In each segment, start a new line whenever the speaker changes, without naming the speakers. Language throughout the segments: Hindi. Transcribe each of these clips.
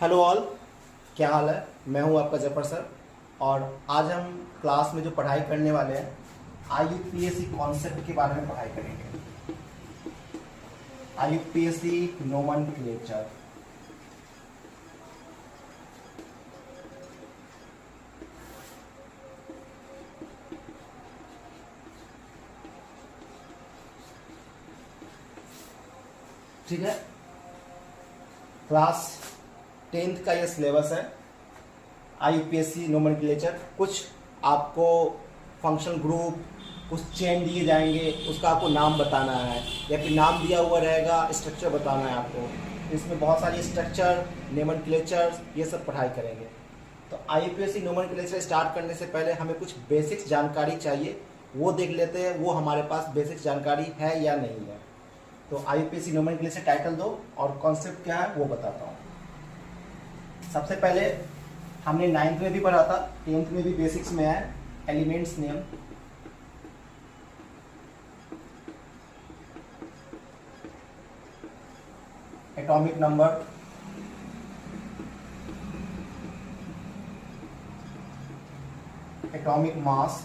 हेलो ऑल, क्या हाल है। मैं हूं आपका जफर सर। और आज हम क्लास में जो पढ़ाई करने वाले हैं आईयूपीएससी कॉन्सेप्ट के बारे में पढ़ाई करेंगे। आईयूपीएससी नोमेनक्लेचर। ठीक है, क्लास 10th का ये सिलेबस है। आईयूपीएससी नोमेनक्लेचर, कुछ आपको फंक्शन ग्रुप, कुछ चेन दिए जाएंगे, उसका आपको नाम बताना है या फिर नाम दिया हुआ रहेगा, स्ट्रक्चर बताना है आपको। इसमें बहुत सारी स्ट्रक्चर, नोमेनक्लेचर, ये सब पढ़ाई करेंगे। तो आईयूपीएससी नोमेनक्लेचर स्टार्ट करने से पहले हमें कुछ बेसिक्स जानकारी चाहिए, वो देख लेते हैं वो हमारे पास बेसिक्स जानकारी है या नहीं है। तो आईयूपीएससी नोमेनक्लेचर टाइटल दो और कॉन्सेप्ट क्या है वो बताता हूँ। सबसे पहले हमने 9th में भी पढ़ा था, 10th में भी बेसिक्स में है, elements name. Atomic number, atomic mass,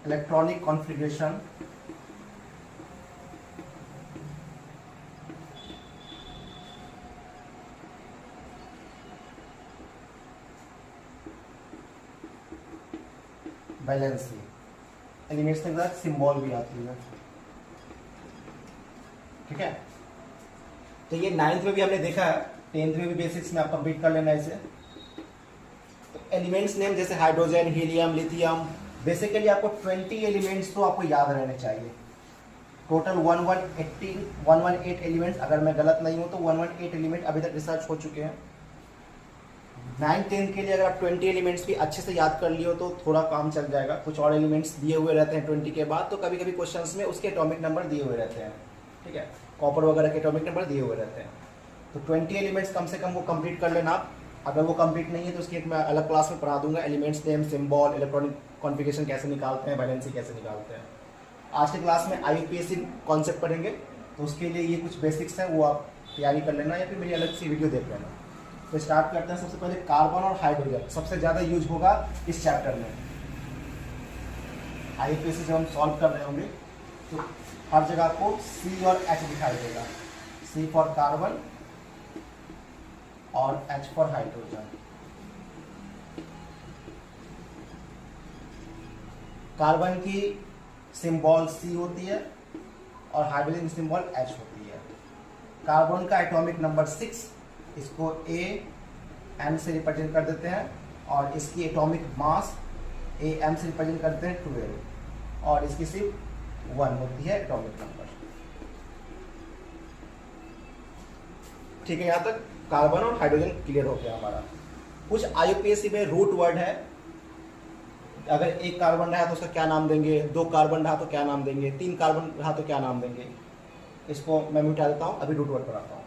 electronic configuration, balancing. Elements के साथ सिंबल भी आती है। ठीक है, तो ये 9th में भी हमने देखा है, 10th में भी बेसिक्स में आप कंप्लीट कर लेना इसे। तो एलिमेंट्स नेम जैसे हाइड्रोजन, हीलियम, लिथियम, बेसिकली आपको 20 एलिमेंट्स तो आपको याद रहने चाहिए। टोटल 118 एलिमेंट्स, अगर मैं गलत नहीं हूँ तो 118 एलिमेंट अभी तक रिसर्च हो चुके हैं। 9th-10th के लिए अगर आप 20 एलिमेंट्स भी अच्छे से याद कर लियो तो थोड़ा काम चल जाएगा। कुछ और एलिमेंट्स दिए हुए रहते हैं 20 के बाद, तो कभी कभी क्वेश्चंस में उसके एटॉमिक नंबर दिए हुए रहते हैं। ठीक है, कॉपर वगैरह के एटॉमिक नंबर दिए हुए रहते हैं। तो 20 एलिमेंट्स कम से कम वो कंप्लीट कर लेना आप। अगर वो कंप्लीट नहीं है तो उसकी एक मैं अलग क्लास में पढ़ा दूंगा, elements name, symbol, electronic configuration कैसे निकालते हैं, बैलेंसिंग कैसे निकालते हैं। आज के क्लास में आईयूपीएससी कॉन्सेप्ट पढ़ेंगे, तो उसके लिए ये कुछ बेसिक्स हैं, वो आप तैयारी कर लेना या फिर मेरी अलग सी वीडियो देख लेना। तो स्टार्ट करते हैं। सबसे पहले कार्बन और हाइड्रोजन सबसे ज़्यादा यूज होगा इस चैप्टर में। आईयूपीएससी जब हम सॉल्व कर रहे होंगे तो हर जगह आपको C और H दिखाई देगा। C फॉर कार्बन और H फॉर हाइड्रोजन। कार्बन की सिंबल C होती है और हाइड्रोजन की सिंबल H होती है। कार्बन का एटॉमिक नंबर 6, इसको AM से रिप्रेजेंट कर देते हैं, और इसकी एटॉमिक मास AM से रिप्रेजेंट करते हैं 12, और इसकी सिर्फ 1 होती है एटॉमिक नंबर। ठीक है, यहाँ तक कार्बन और हाइड्रोजन क्लियर हो गया हमारा। कुछ आईयूपीएससी में रूट वर्ड है, अगर एक कार्बन रहा तो उसका क्या नाम देंगे, 2 कार्बन रहा तो क्या नाम देंगे, 3 कार्बन रहा तो क्या नाम देंगे। इसको मैं मिटा देता हूँ, अभी रूट वर्ड पढ़ाता हूँ।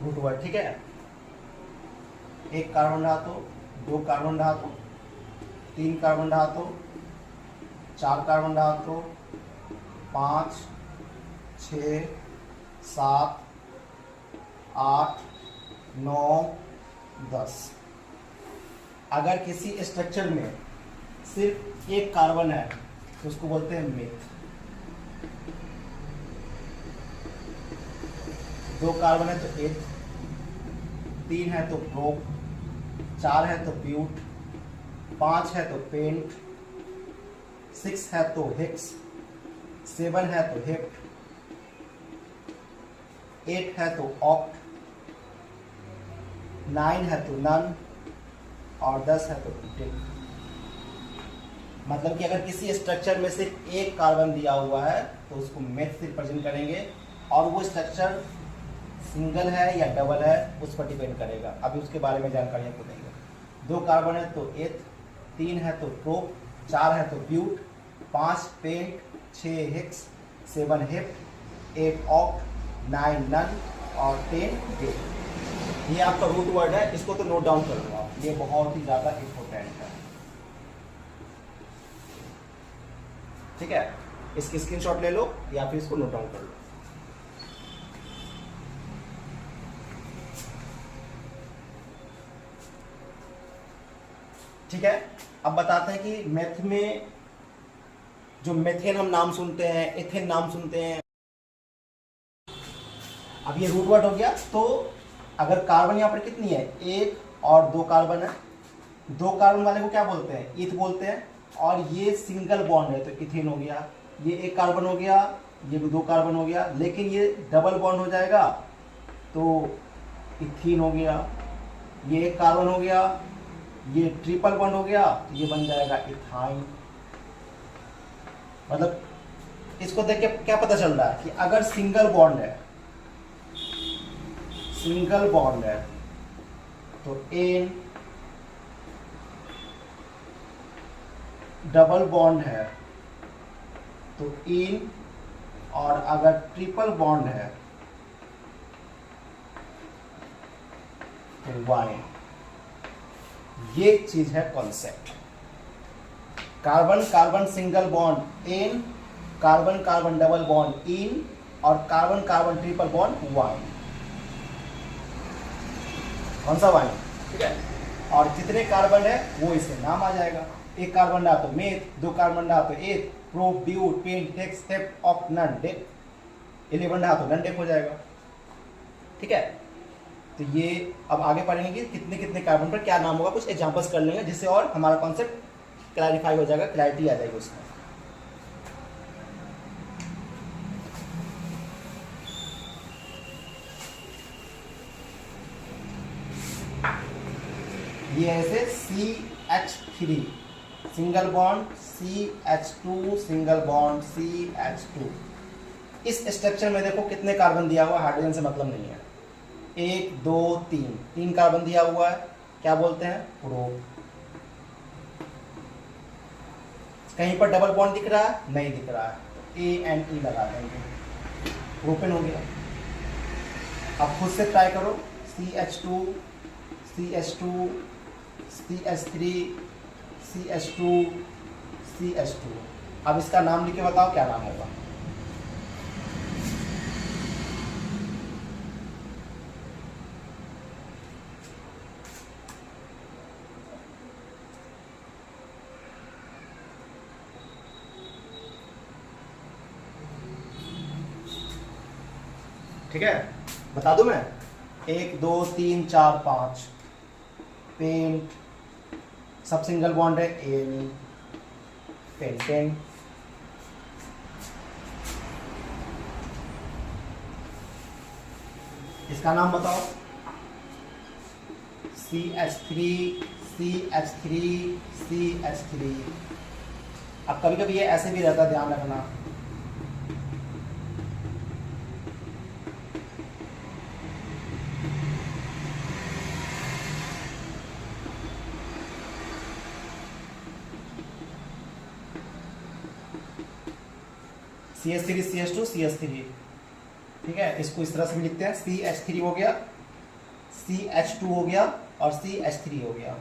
रूट वर्ड, ठीक है। एक कार्बन रहा तो, 2 कार्बन रहा तो, 3 कार्बन रहा तो, 4 कार्बन रहा तो, 5, 6, 7, 8, 9, 10। अगर किसी स्ट्रक्चर में सिर्फ एक कार्बन है तो उसको बोलते हैं मिथ। 2 कार्बन है तो एथ, 3 है तो प्रोप, 4 है तो ब्यूट, 5 है तो पेंट, 6 है तो हेक्स, 7 है तो हेप्ट, 8 है तो ऑक्ट, 9 है तो नन, और 10 है तो टेन। मतलब कि अगर किसी स्ट्रक्चर में सिर्फ एक कार्बन दिया हुआ है तो उसको मेथ से रिप्रेजेंट करेंगे, और वो स्ट्रक्चर सिंगल है या डबल है उस पर डिपेंड करेगा। अभी उसके बारे में जानकारी आपको देंगे। 2 कार्बन है तो एथ, 3 है तो प्रोप, 4 है तो but, 5 pent, 6 hex, 7 hep, 8 oct, 9 non और 10 गेट। ये आपका रूट वर्ड है, इसको तो नोट डाउन कर लो आप, ये बहुत ही ज़्यादा इंपॉर्टेंट है। ठीक है, इसकी स्क्रीनशॉट ले लो या फिर इसको नोट डाउन कर लो। ठीक है, अब बताते हैं कि मैथ में जो मेथेन हम नाम सुनते हैं, एथेन नाम सुनते हैं, अब ये रूट वर्ड हो गया। तो अगर कार्बन यहाँ पर कितनी है, 1 और 2 कार्बन है, 2 कार्बन वाले को क्या बोलते हैं, ईथ बोलते हैं। और ये सिंगल बॉन्ड है तो इथेन हो गया, ये 1 कार्बन हो गया, ये भी 2 कार्बन हो गया। लेकिन ये डबल बॉन्ड हो जाएगा तो इथीन हो गया, ये 1 कार्बन हो गया, ये ट्रिपल बॉन्ड हो गया तो ये बन जाएगा इथाइन। मतलब इसको देख के क्या पता चल रहा है कि अगर सिंगल बॉन्ड है, सिंगल बॉन्ड है तो एन, डबल बॉन्ड है तो इन, और अगर ट्रिपल बॉन्ड है तो वाई। ये चीज है concept. Carbon carbon single bond ane, carbon carbon double bond ene, और carbon carbon triple bond yne. कौन सा वाई? ठीक है, और जितने कार्बन है वो इसके नाम आ जाएगा। 1 कार्बन रहा तो मेथ, 2 कार्बन रहा तो eth, prop, but, pent, hex, hep, oct, non, dec, 11 रहा तो नन डेक हो जाएगा। ठीक है, तो ये अब आगे पढ़ेंगे कि कितने कितने कार्बन पर क्या नाम होगा, कुछ एग्जांपल्स कर लेंगे जिससे और हमारा कॉन्सेप्ट क्लैरिफाई हो जाएगा, क्लैरिटी आ जाएगी उसमें। ये ऐसे CH3 single bond, CH2 single bond, CH2। इस स्ट्रक्चर में देखो कितने कार्बन दिया हुआ है, हाइड्रोजन से मतलब नहीं है। 1 2 3 कार्बन दिया हुआ है, क्या बोलते हैं, प्रोप। कहीं पर डबल बॉन्ड दिख रहा है, नहीं दिख रहा है, ANE लगा देंगे, प्रोपेन हो गया। अब खुद से ट्राई करो, CH2 CH2 CH3 CH2 CH2। अब इसका नाम लिख के बताओ क्या नाम होगा। ठीक है, बता दूं मैं, 1 2 3 4 5 पेंट, सब सिंगल बॉन्ड है, ANE, पेंटेन। इसका नाम बताओ, CH3 CH3 CH3। अब कभी कभी ये ऐसे भी रहता है, ध्यान रखना। CH3 CH2 CH3। ठीक है, इसको इस तरह से भी लिखते हैं, CH3 हो गया, CH2 हो गया और CH3 हो गया।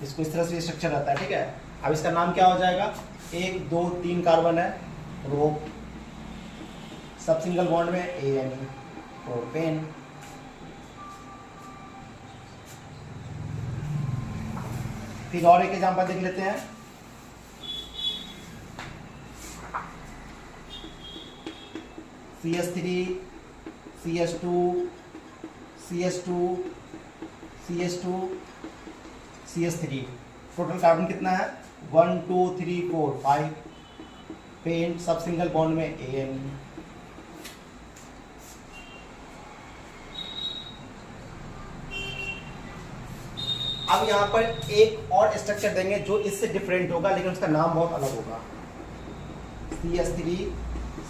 इसको इस तरह से स्ट्रक्चर रहता है। ठीक है, अब इसका नाम क्या हो जाएगा, 1 2 3 कार्बन है, प्रोप, सब सिंगल बॉन्ड में ANE, प्रोपेन। फिर और एक एग्जांपल देख लेते हैं, CH3 CH2 CH2 CH2 CH3। Total carbon कितना है, 1 2 3 4 5। पेंट, सब सिंगल बॉन्ड में ANE। अब यहाँ पर एक और स्ट्रक्चर देंगे जो इससे डिफरेंट होगा, लेकिन उसका नाम बहुत अलग होगा। CH3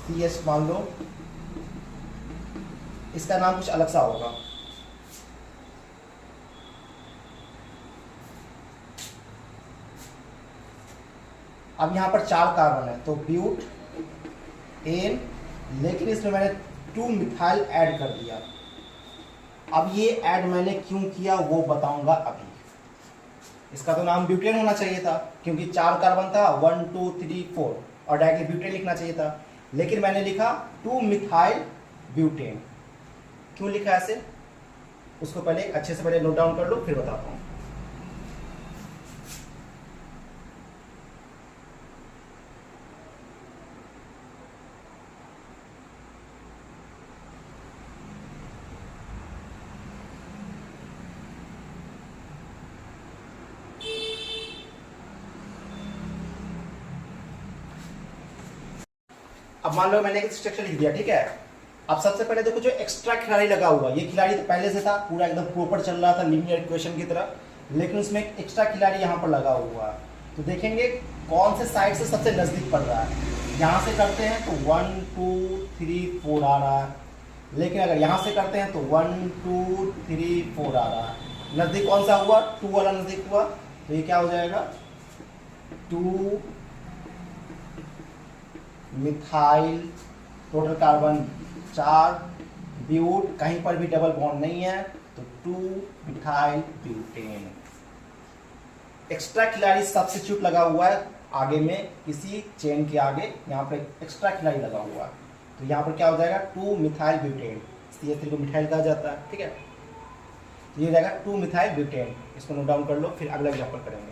CH मान लो, इसका नाम कुछ अलग सा होगा। अब यहाँ पर 4 कार्बन है तो ब्यूट एन, लेकिन इसमें मैंने 2 मिथाइल ऐड कर दिया। अब ये ऐड मैंने क्यों किया वो बताऊंगा अभी। इसका तो नाम ब्यूटेन होना चाहिए था क्योंकि 4 कार्बन था, 1 2 3 4 और डायरेक्टली ब्यूटेन लिखना चाहिए था, लेकिन मैंने लिखा 2 मिथाइल ब्यूटेन। क्यों लिखा ऐसे उसको पहले अच्छे से पहले नोट डाउन कर लो, फिर बताता हूँ। अब मान लो मैंने एक स्ट्रक्चर लिख दिया, ठीक है। अब सबसे पहले देखो जो एक्स्ट्रा खिलाड़ी लगा हुआ, ये खिलाड़ी तो पहले से था, पूरा एकदम प्रॉपर चल रहा था लीनियर इक्वेशन की तरह, लेकिन उसमें एक एक्स्ट्रा खिलाड़ी यहाँ पर लगा हुआ। तो देखेंगे कौन से साइड से सबसे नजदीक पड़ रहा है। यहाँ से करते हैं तो 1 2 3 4 आ रहा है, लेकिन अगर यहाँ से करते हैं तो 1 2 3 4 आ रहा है। नजदीक कौन सा हुआ? 2 वाला नजदीक हुआ, तो ये क्या हो जाएगा 2 मिथाइल, टोटल कार्बन 4, ब्यूट, कहीं पर भी डबल बॉन्ड नहीं है तो 2 मिथाइल ब्यूटेन। एक्स्ट्रा खिलाड़ी सब्स्टिट्यूट लगा हुआ है आगे में, किसी चेन के आगे यहाँ पर एक्स्ट्रा खिलाड़ी लगा हुआ है, तो यहाँ पर क्या हो जाएगा 2 मिथाइल ब्यूटेन। CH3 को मिथाइल कहा जाता है, ठीक है। तो ये हो जाएगा 2 मिथाइल ब्यूटेन। इसको नोट डाउन कर लो, फिर अगला एग्जाम्पल करेंगे।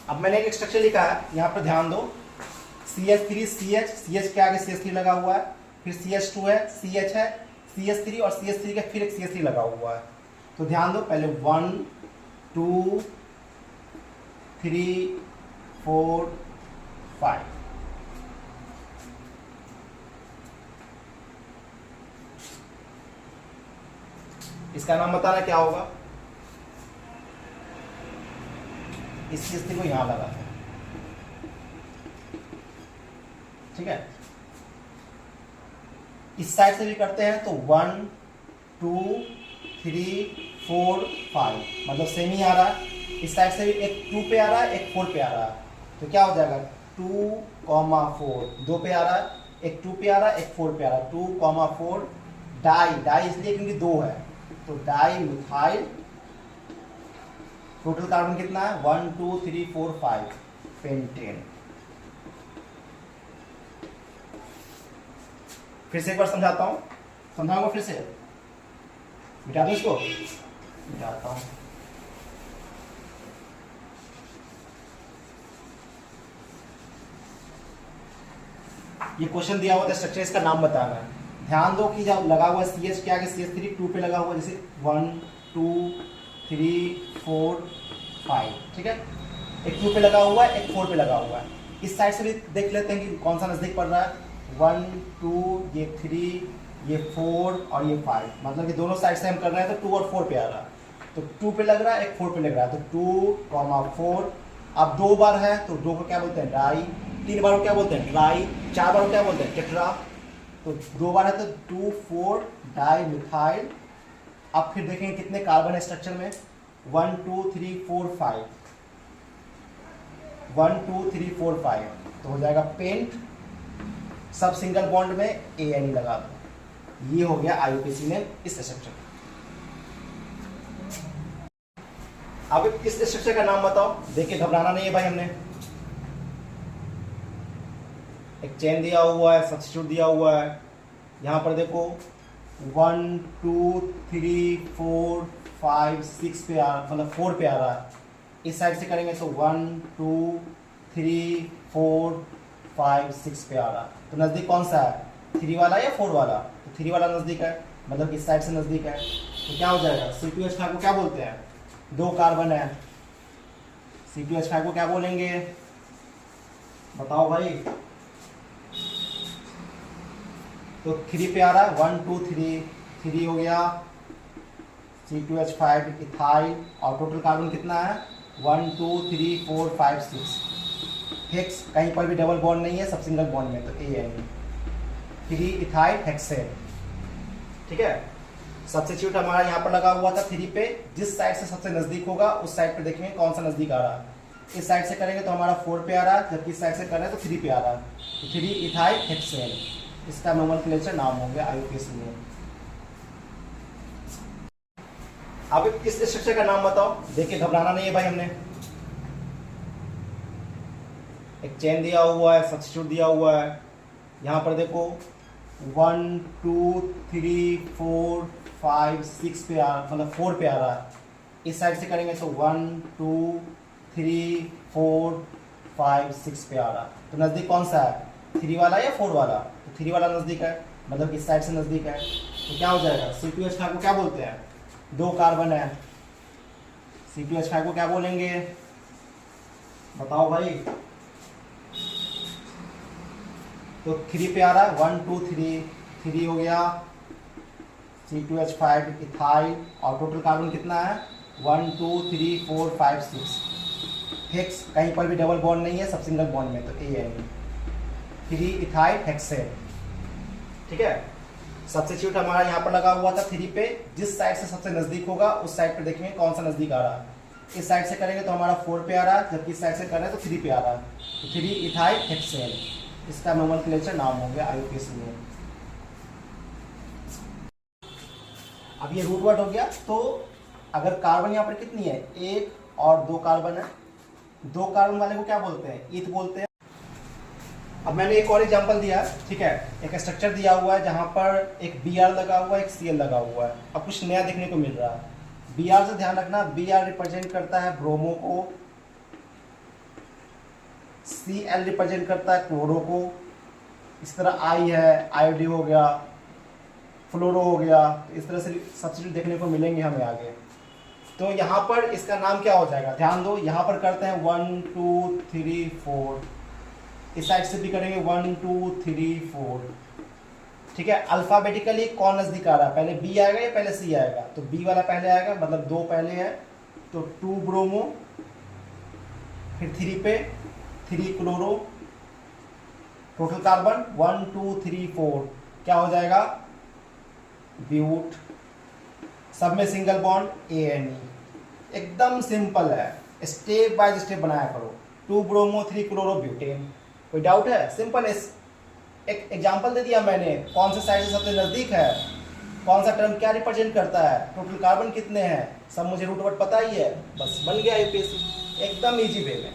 अब मैंने एक स्ट्रक्चर लिखा है, यहाँ पर ध्यान दो। CH3 CH के आगे CH3 लगा हुआ है, फिर CH2 है, CH है, CH3 और CH3 के फिर एक CH3 लगा हुआ है। तो ध्यान दो, पहले 1 2 3 4 5। इसका नाम बताना क्या होगा। इस CH3 को यहां लगाते हैं, ठीक है। इस साइड से भी करते हैं तो 1 2 3 4 5, मतलब सेम ही आ रहा है। इस साइड से भी एक 2 पे आ रहा है, एक 4 पे आ रहा है, तो क्या हो जाएगा 2, 4, 2 पे आ रहा है, एक 2 पे आ रहा है, एक 4 पे आ रहा है, 2, 4 डाई इसलिए क्योंकि 2 है, तो डाई मिथाइल। टोटल कार्बन कितना है 1 2 3 4 5, पेंटेन। फिर से एक बार समझाता हूं, समझाऊंगा फिर से, मिटा दूं इसको, मिटाता हूं। ये क्वेश्चन दिया हुआ था स्ट्रक्चर, इसका नाम बताना है। ध्यान दो कि जब लगा हुआ CH के आगे CH3 2 पे लगा हुआ, जैसे 1 2 3 4 5, ठीक है। एक 2 पे लगा हुआ है, एक 4 पे लगा हुआ है। इस साइड से भी देख लेते हैं कि कौन सा नजदीक पड़ रहा है। 1 2, ये 3, ये 4 और ये 5, मतलब कि दोनों साइड से हम कर रहे हैं तो 2 और 4 पे आ रहा है। तो 2 पे लग रहा है, एक 4 पे लग रहा है, तो 2, 4। अब 2 बार है तो 2 को क्या बोलते हैं डाई, 3 बार को क्या बोलते हैं ट्राई, 4 बार को क्या बोलते हैं टेट्रा। तो 2 बार है तो 2 4 डाई मिथाइल। अब फिर देखेंगे कितने कार्बन है स्ट्रक्चर में, 1 2 3 4 5, 1 2 3 4 5, तो हो जाएगा पेंट। सब सिंगल बॉन्ड में ANE लगा दो। ये हो गया IUPAC में इस स्ट्रक्चर। अब इस स्ट्रक्चर का नाम बताओ, देखिए घबराना नहीं है भाई। हमने एक चेन दिया हुआ है, सब्स्टिट्यूट दिया हुआ है। यहां पर देखो 1 2 3 4 5 6 पे मतलब 4 पे आ रहा है। इस साइड से करेंगे तो 1 2 3 4 5 6 पे आ रहा है। तो नजदीक कौन सा है, 3 वाला या 4 वाला? तो 3 वाला नजदीक है, मतलब इस साइड से नजदीक है। तो क्या हो जाएगा C2H5 को क्या बोलते हैं, 2 कार्बन है, C2H5 को क्या बोलेंगे बताओ भाई। तो 3 पे आ रहा है, 1 2 3 हो गया C2H5 इथाइल। और टोटल कार्बन कितना है 1 2 3 4 5 6। हेक्स, कहीं पर भी डबल बॉन्ड नहीं है, सब सिंगल बॉन्ड में, तो ANE 3 इथाइल हेक्सेन, ठीक है। सब्स्टिट्यूट हमारा यहाँ पर लगा हुआ था 3 पे, जिस साइड से सबसे नजदीक होगा उस साइड पे देखेंगे कौन सा नजदीक आ रहा है। इस साइड से करेंगे तो हमारा 4 पे आ रहा है, जबकि इस साइड से कर रहे हैं तो 3 पे आ रहा है, तो 3 इथाइल हेक्सेन, इसका नोमेनक्लेचर नाम हो गया IUPAC में। अब इस स्ट्रक्चर का नाम बताओ, देखिए घबराना नहीं है भाई, हमने एक चेन दिया हुआ है, सब्स्टिट्यूट दिया हुआ है, यहाँ पर देखो 1 2 3 4 5 6 पे मतलब 4 पे आ रहा है। इस साइड से करेंगे तो 1 2 3 4 5 6 पे आ रहा है, तो नज़दीक कौन सा है, 3 वाला या 4 वाला, तो 3 वाला नज़दीक है, मतलब इस साइड से नज़दीक है, तो क्या हो जाएगा C2H5 को क्या बोलते हैं, 2 कार्बन है, C2H5 को क्या बोलेंगे बताओ भाई, तो 3 पे आ रहा है, 1 2 3 हो गया C2H5 इथाइल, और टोटल कार्बन कितना है 1 2 3 4 5 6, हेक्स, कहीं पर भी डबल बॉन्ड नहीं है, सब सिंगल बॉन्ड में, तो AN 3 इथाइल हेक्सेन। ठीक है, सब्स्टिट्यूट हमारा यहाँ पर लगा हुआ था 3 पे, जिस साइड से सबसे नजदीक होगा उस साइड पे देखेंगे कौन सा नजदीक आ रहा है। इस साइड से करेंगे तो हमारा 4 पे आ रहा है, जबकि इस साइड से कर रहे हैं तो 3 पे आ रहा है, तो 3 इथाइल हेक्सेन, इसका नोमेनक्लेचर नाम हो गया IUPAC में। अब ये रूट वर्ड हो गया, तो अगर कार्बन यहाँ पर कितनी है, 1 और 2 कार्बन है, 2 कार्बन वाले को क्या बोलते हैं, ईथ बोलते हैं। अब मैंने एक और एग्जांपल दिया, ठीक है, एक स्ट्रक्चर दिया हुआ है जहां पर एक Br लगा हुआ है, एक Cl लगा हुआ है। अब कुछ नया देखने को मिल रहा है, Br से ध्यान रखना, Br रिप्रेजेंट करता है ब्रोमो को, Cl रिप्रेजेंट करता है क्लोरो को, इस तरह I है, आयोडी हो गया, फ्लोरो हो गया, इस तरह से सब्स्टिट्यूट देखने को मिलेंगे हमें आगे। तो यहाँ पर इसका नाम क्या हो जाएगा, ध्यान दो, यहाँ पर करते हैं 1 2 3 4, इस साइड से भी करेंगे 1 2 3 4, ठीक है। अल्फाबेटिकली कौन नजदीक आ रहा है, पहले B आएगा या पहले C आएगा, तो B वाला पहले आएगा, मतलब 2 पहले है, तो 2 ब्रोमो, फिर 3 पे 3 क्लोरो, टोटल कार्बन 1 2 3 4, क्या हो जाएगा ब्यूट, सब में सिंगल बॉन्ड ANE। एकदम सिंपल है, स्टेप बाय स्टेप बनाया करो। 2 ब्रोमो 3 क्लोरो ब्यूटेन, कोई डाउट है, सिंपल है। एक एग्जांपल दे दिया मैंने, कौन से साइड से सबसे नजदीक है, कौन सा टर्म क्या रिप्रेजेंट करता है, टोटल कार्बन कितने हैं, सब मुझे रूट वर्ड पता ही है, बस बन गया IUPAC, एकदम इजी वे में।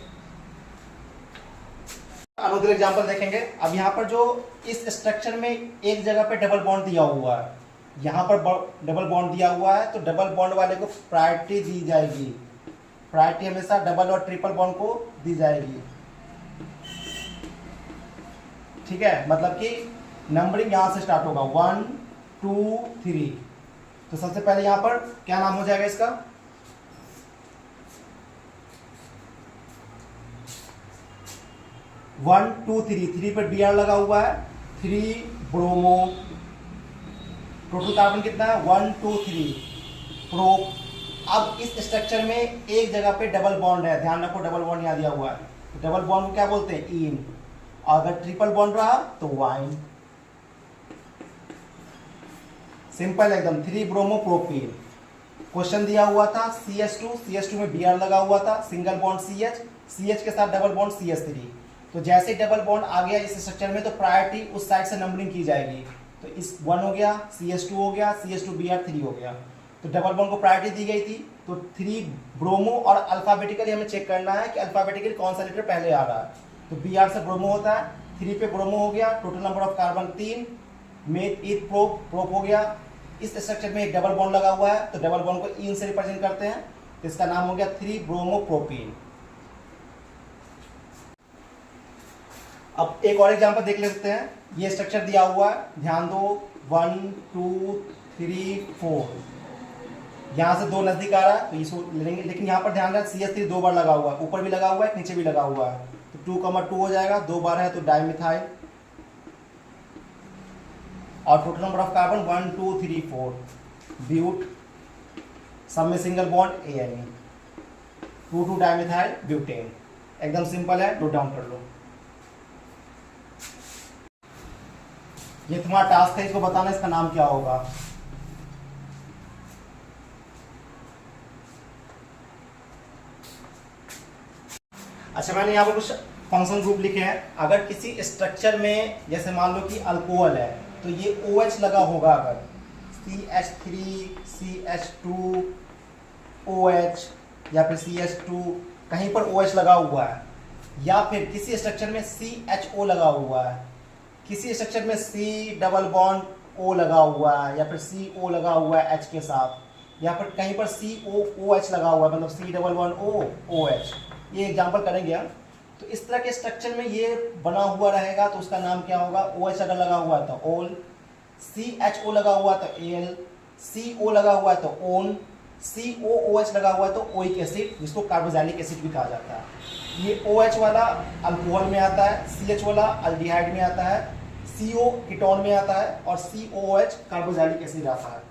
अनदर एग्जांपल देखेंगे। अब यहाँ पर जो इस स्ट्रक्चर में एक जगह पे डबल बॉन्ड दिया हुआ है, यहाँ पर डबल बॉन्ड दिया हुआ है, तो डबल बॉन्ड वाले को प्रायोरिटी दी जाएगी, प्रायोरिटी हमेशा डबल और ट्रिपल बॉन्ड को दी जाएगी, ठीक है। मतलब कि नंबरिंग यहां से स्टार्ट होगा 1 2 3, तो सबसे पहले यहां पर क्या नाम हो जाएगा इसका, वन टू थ्री पर Br लगा हुआ है, 3 ब्रोमो, टोटल कार्बन कितना है 1 2 3 प्रोप। अब इस स्ट्रक्चर में एक जगह पे डबल बॉन्ड है, ध्यान रखो डबल बॉन्ड यहाँ दिया हुआ है, तो डबल बॉन्ड को क्या बोलते हैं इन, अगर ट्रिपल बॉन्ड रहा तो वाइन। सिंपल एकदम, 3 ब्रोमो प्रोपीन। क्वेश्चन दिया हुआ था CH2 में Br लगा हुआ था, सिंगल बॉन्ड CH के साथ डबल बॉन्ड CH3, तो जैसे डबल बॉन्ड आ गया इस स्ट्रक्चर में तो प्रायोरिटी उस साइड से नंबरिंग की जाएगी, तो इस 1 हो गया, CH2 हो गया, CH2 Br 3 हो गया, तो डबल बॉन्ड को प्रायोरिटी दी गई थी, तो 3 ब्रोमो, और अल्फाबेटिकली हमें चेक करना है कि अल्फाबेटिकली कौन सा लेटर पहले आ रहा है, तो Br से ब्रोमो होता है, 3 पे ब्रोमो हो गया, total number of carbon 3, meth eth prop हो गया। इस स्ट्रक्चर में एक डबल बॉन्ड लगा हुआ है, तो डबल बॉन्ड को इन से रिप्रेजेंट करते हैं, तो इसका नाम हो गया 3 ब्रोमो प्रोपीन। अब एक और एग्जांपल देख लेते हैं, ये स्ट्रक्चर दिया हुआ है, ध्यान दो 1 2 3 4, यहाँ से 2 नजदीक आ रहा है तो इसको लेंगे, लेकिन यहाँ पर ध्यान रखें CH3 2 बार लगा हुआ है, ऊपर भी लगा हुआ है, नीचे भी लगा हुआ है, तो 2,2 हो जाएगा, 2 बार है तो डाइमिथाइल, और total number of carbon 1 2 3 4 but, सब में single bond ANE, 2 dimethyl butane. एकदम सिंपल है, नोट डाउन कर लो। ये तुम्हारा टास्क है, इसको बताना इसका नाम क्या होगा। अच्छा, मैंने यहाँ पर कुछ फंक्शन ग्रुप लिखे हैं। अगर किसी स्ट्रक्चर में जैसे मान लो कि अल्कोहल है तो ये OH लगा होगा, अगर CH3 CH2 OH या फिर CH2 कहीं पर OH लगा हुआ है, या फिर किसी स्ट्रक्चर में CHO लगा हुआ है, किसी स्ट्रक्चर में C डबल बॉन्ड O लगा हुआ है, या फिर CO लगा हुआ है H के साथ, या फिर कहीं पर COOH लगा हुआ है, मतलब C double bond O OH, ये एग्जांपल करेंगे हम। तो इस तरह के स्ट्रक्चर में ये बना हुआ रहेगा तो उसका नाम क्या होगा? OH अगर लगा हुआ है तो ओल, CHO लगा हुआ है तो Al, CO लगा हुआ है तो ओन, COOH लगा हुआ है तो ओइक एसिड, जिसको कार्बोक्सिलिक एसिड भी कहा जाता है। ये OH वाला अल्कोहल में आता है, CH वाला अल्डिहाइड में आता है, CO कीटोन में आता है और COOH कार्बोक्सिलिक एसिड आता है।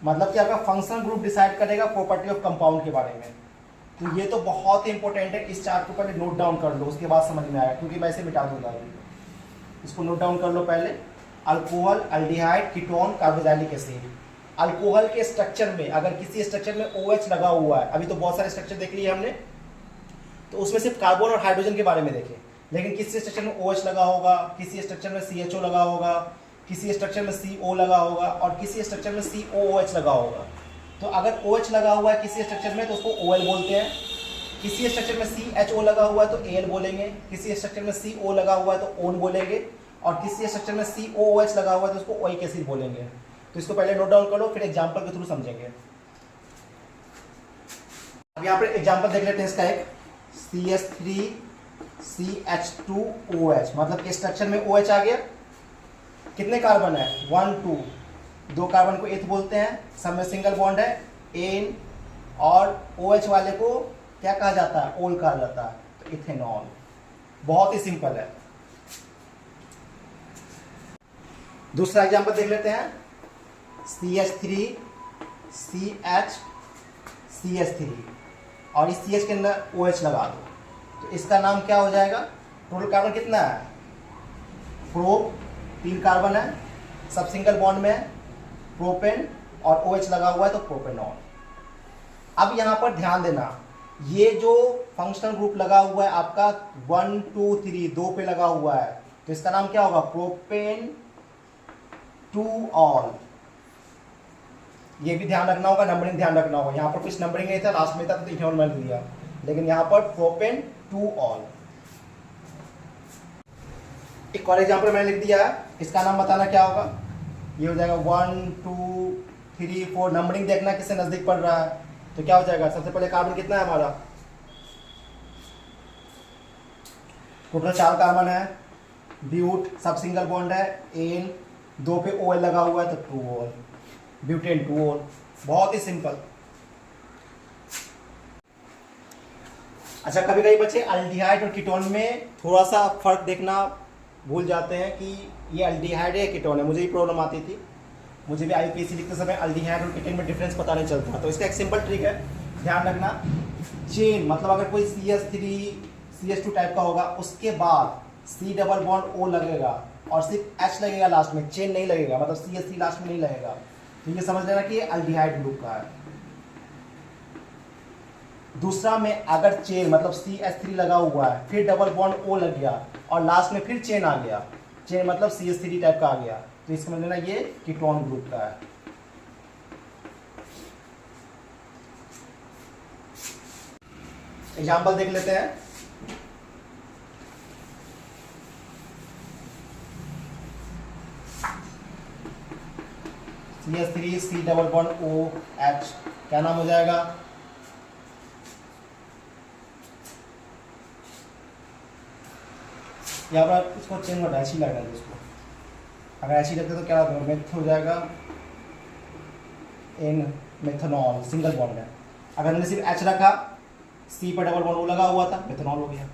मतलब कि आपका फंक्शनल ग्रुप डिसाइड करेगा प्रॉपर्टी ऑफ कंपाउंड के बारे में। तो ये तो बहुत ही इंपॉर्टेंट है, इस चार्ट को पहले नोट डाउन कर लो, उसके बाद समझ में आएगा, क्योंकि मैं इसे मिटा दूंगा अभी। इसको नोट डाउन कर लो पहले। Alcohol, aldehyde, ketone, carboxylic acid. Alcohol के स्ट्रक्चर में अगर किसी स्ट्रक्चर में OH लगा हुआ है, अभी तो बहुत सारे स्ट्रक्चर देख लिए हमने, तो उसमें सिर्फ कार्बन और हाइड्रोजन के बारे में देखें, लेकिन किसी स्ट्रक्चर में OH लगा होगा, किसी स्ट्रक्चर में CHO लगा होगा, किसी स्ट्रक्चर में CO लगा होगा और किसी स्ट्रक्चर में COOH लगा होगा। तो अगर OH लगा हुआ है किसी स्ट्रक्चर में तो उसको OL बोलते हैं, किसी स्ट्रक्चर में CHO लगा हुआ है तो Al बोलेंगे, किसी स्ट्रक्चर में CO लगा हुआ है तो ओन बोलेंगे, और किसी स्ट्रक्चर में COOH लगा हुआ है तो उसको ओइक एसिड बोलेंगे। तो इसको पहले नोट डाउन करो, फिर एग्जाम्पल के थ्रू समझेंगे। अब यहाँ पर एग्जाम्पल देख लेते हैं इसका एक, CH3 CH2OH, मतलब कि स्ट्रक्चर में OH आ गया। कितने कार्बन है? 1 2, 2 कार्बन को एथ बोलते हैं, सब में सिंगल बॉन्ड है एन, और OH वाले को क्या कहा जाता है? ओल कहा जाता है, तो इथेनॉल। बहुत ही सिंपल है। दूसरा एग्जांपल देख लेते हैं, CH3 CH3, और इस CH के अंदर OH लगा दो, तो इसका नाम क्या हो जाएगा? टोटल कार्बन कितना है? प्रोप, 3 कार्बन है, सब सिंगल बॉन्ड में है, प्रोपेन, और OH लगा हुआ है तो प्रोपेनॉल। अब यहाँ पर ध्यान देना, ये जो फंक्शनल ग्रुप लगा हुआ है आपका 1 2 3 2 पे लगा हुआ है, तो इसका नाम क्या होगा? Propane two all. ये भी ध्यान रखना होगा, नंबरिंग ध्यान रखना होगा। यहाँ पर कुछ नंबरिंग नहीं था, लास्ट में था तो इथेनॉल मैंने दिया, लेकिन यहाँ पर प्रोपेन टू ऑल। एक और एग्जाम्पल मैंने लिख दिया है, इसका नाम बताना क्या होगा? ये हो जाएगा 1 2 3 4, नंबरिंग देखना किससे नजदीक पड़ रहा है, तो क्या हो जाएगा? सबसे पहले कार्बन कितना है हमारा? टोटल 4 कार्बन है, ब्यूट, सब सिंगल बॉन्ड है, एन, 2 पे OL लगा हुआ है तो 2 ऑल, ब्यूटेन 2 ऑल। बहुत ही सिंपल। अच्छा, कभी कभी बच्चे अल्डिहाइड और कीटोन में थोड़ा सा फर्क देखना भूल जाते हैं कि ये अल्डिहाइड है कीटोन है। मुझे भी प्रॉब्लम आती थी, मुझे भी IUPAC लिखते समय अल्डिहाइड और कीटोन में डिफरेंस पता नहीं चलता। तो इसका एक सिंपल ट्रिक है, ध्यान रखना। चेन मतलब अगर कोई CH3 CH2 टाइप का होगा, उसके बाद C डबल बॉन्ड O लगेगा और सिर्फ H लगेगा लास्ट में, चेन नहीं लगेगा, मतलब CH3 लास्ट में नहीं लगेगा, तो ये समझ लेना कि ये अल्डिहाइड ग्रुप का है। दूसरा में अगर चेन मतलब CH3 लगा हुआ है, फिर डबल बॉन्ड O लग गया और लास्ट में फिर चेन आ गया, चेन मतलब CH3 टाइप का आ गया, तो इसका समझ लेना ये कीटोन ग्रुप का है। एग्जाम्पल देख लेते हैं। CH3 C double bond OH, क्या नाम हो जाएगा? यहाँ पर इसको चेंज होता है, ऐसी लगना है इसको, अगर ऐसी लगते तो क्या होगा? मेथ हो जाएगा एन, मेथनॉल, सिंगल बॉन्ड है। अगर हमने सिर्फ H रखा, C पर डबल बॉन्ड O लगा हुआ था, मेथनॉल हो गया।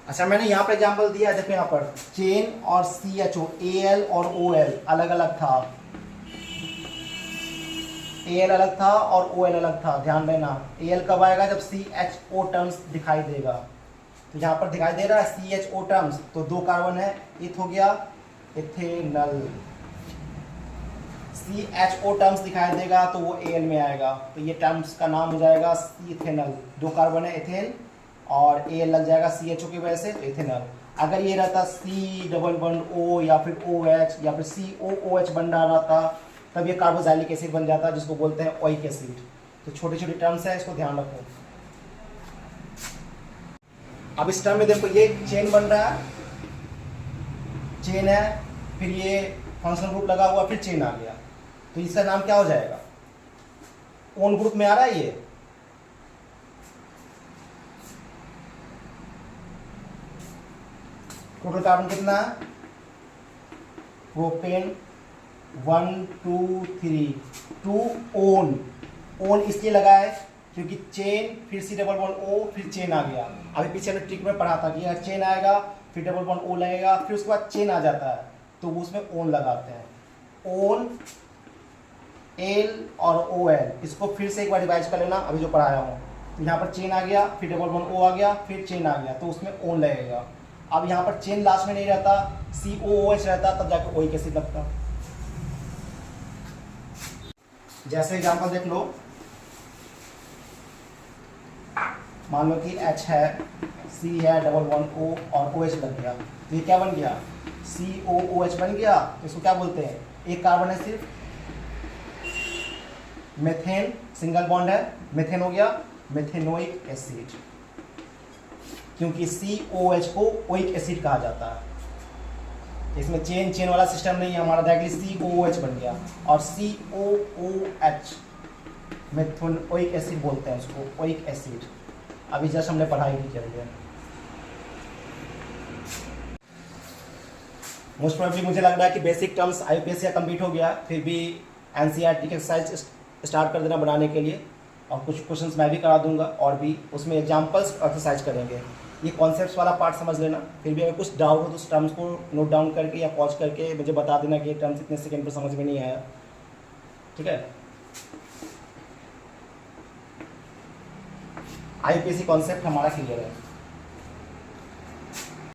अच्छा, मैंने यहाँ पर एग्जाम्पल दिया है, देखो यहाँ पर चेन और CHO, Al और OL अलग अलग था, Al अलग था और OL अलग था। ध्यान देना, Al कब आएगा? जब CHO टर्म्स दिखाई देगा। तो यहाँ पर दिखाई दे रहा है CHO टर्म्स, तो 2 कार्बन है, इथ हो गया इथेनल। CHO टर्म्स दिखाई देगा तो वो AL में आएगा, तो ये टर्म्स का नाम हो जाएगा इथेनॉल। 2 कार्बन है एथेन और AL लग जाएगा CHO की वजह से, तो इथेनॉल। अगर ये रहता C++O या फिर OH या फिर COOH बन रहा था, तब ये कार्बोक्सिलिक एसिड बन जाता, जिसको बोलते हैं ओइक एसिड। तो छोटे छोटे टर्म्स है, इसको ध्यान रखो। अब इस टर्म में देखो ये चेन बन रहा है, चेन है, फिर ये फंक्शनल ग्रुप लगा हुआ, फिर चेन आ गया, तो इसका नाम क्या हो जाएगा? ओन ग्रुप में आ रहा है ये। टोटल कार्बन कितना है? Propane 1 2 3 2 own. ओन इसलिए लगा है क्योंकि चेन, फिर C++O, फिर चेन आ गया। अभी पीछे में ट्रिक में पढ़ा था कि अगर चेन आएगा फिर $O लगेगा, फिर उसके बाद चेन आ जाता है तो उसमें ओन लगाते हैं। ओन, एल और OL, इसको फिर से एक बार रिवाइज कर लेना अभी जो पढ़ाया हूँ। तो यहाँ पर चेन आ गया, फिर $O आ गया, फिर चेन आ गया, तो उसमें ओन लगेगा। अब यहाँ पर चेन लास्ट में नहीं रहता, COOH रहता, तब जाकर ओइक एसिड लगता। जैसे एग्जाम्पल देख लो, मान लो कि H है, C है, $O और OH लग गया, तो ये क्या बन गया? COOH बन गया। तो इसको क्या बोलते हैं? एक कार्बन है सिर्फ, मेथेन, सिंगल बॉन्ड है, मेथेन हो गया, मेथेनोइक एसिड, क्योंकि COH को ओइक एसिड कहा जाता है। इसमें चेन चेन वाला सिस्टम नहीं है हमारा, डायरेक्टली COOH बन गया। और COOH मेथेनोइक एसिड बोलते हैं उसको, ओइक एसिड। अभी जस्ट हमने पढ़ाई की चलिए। मोस्ट प्रोबेबली मुझे लग रहा है कि बेसिक टर्म्स IUPAC का कंप्लीट हो गया, फिर भी NCERT की एक्सरसाइज स्टार्ट कर देना बनाने के लिए, और कुछ क्वेश्चंस मैं भी करा दूंगा, और भी उसमें एग्जांपल्स एक्सरसाइज करेंगे। ये कॉन्सेप्ट्स वाला पार्ट समझ लेना, फिर भी अगर कुछ डाउट हो तो उस टर्म्स को नोट डाउन करके या पॉज करके मुझे बता देना कि ये टर्म्स इतने सेकंड पर समझ में नहीं आया, ठीक है। IUPAC कॉन्सेप्ट हमारा क्लियर है।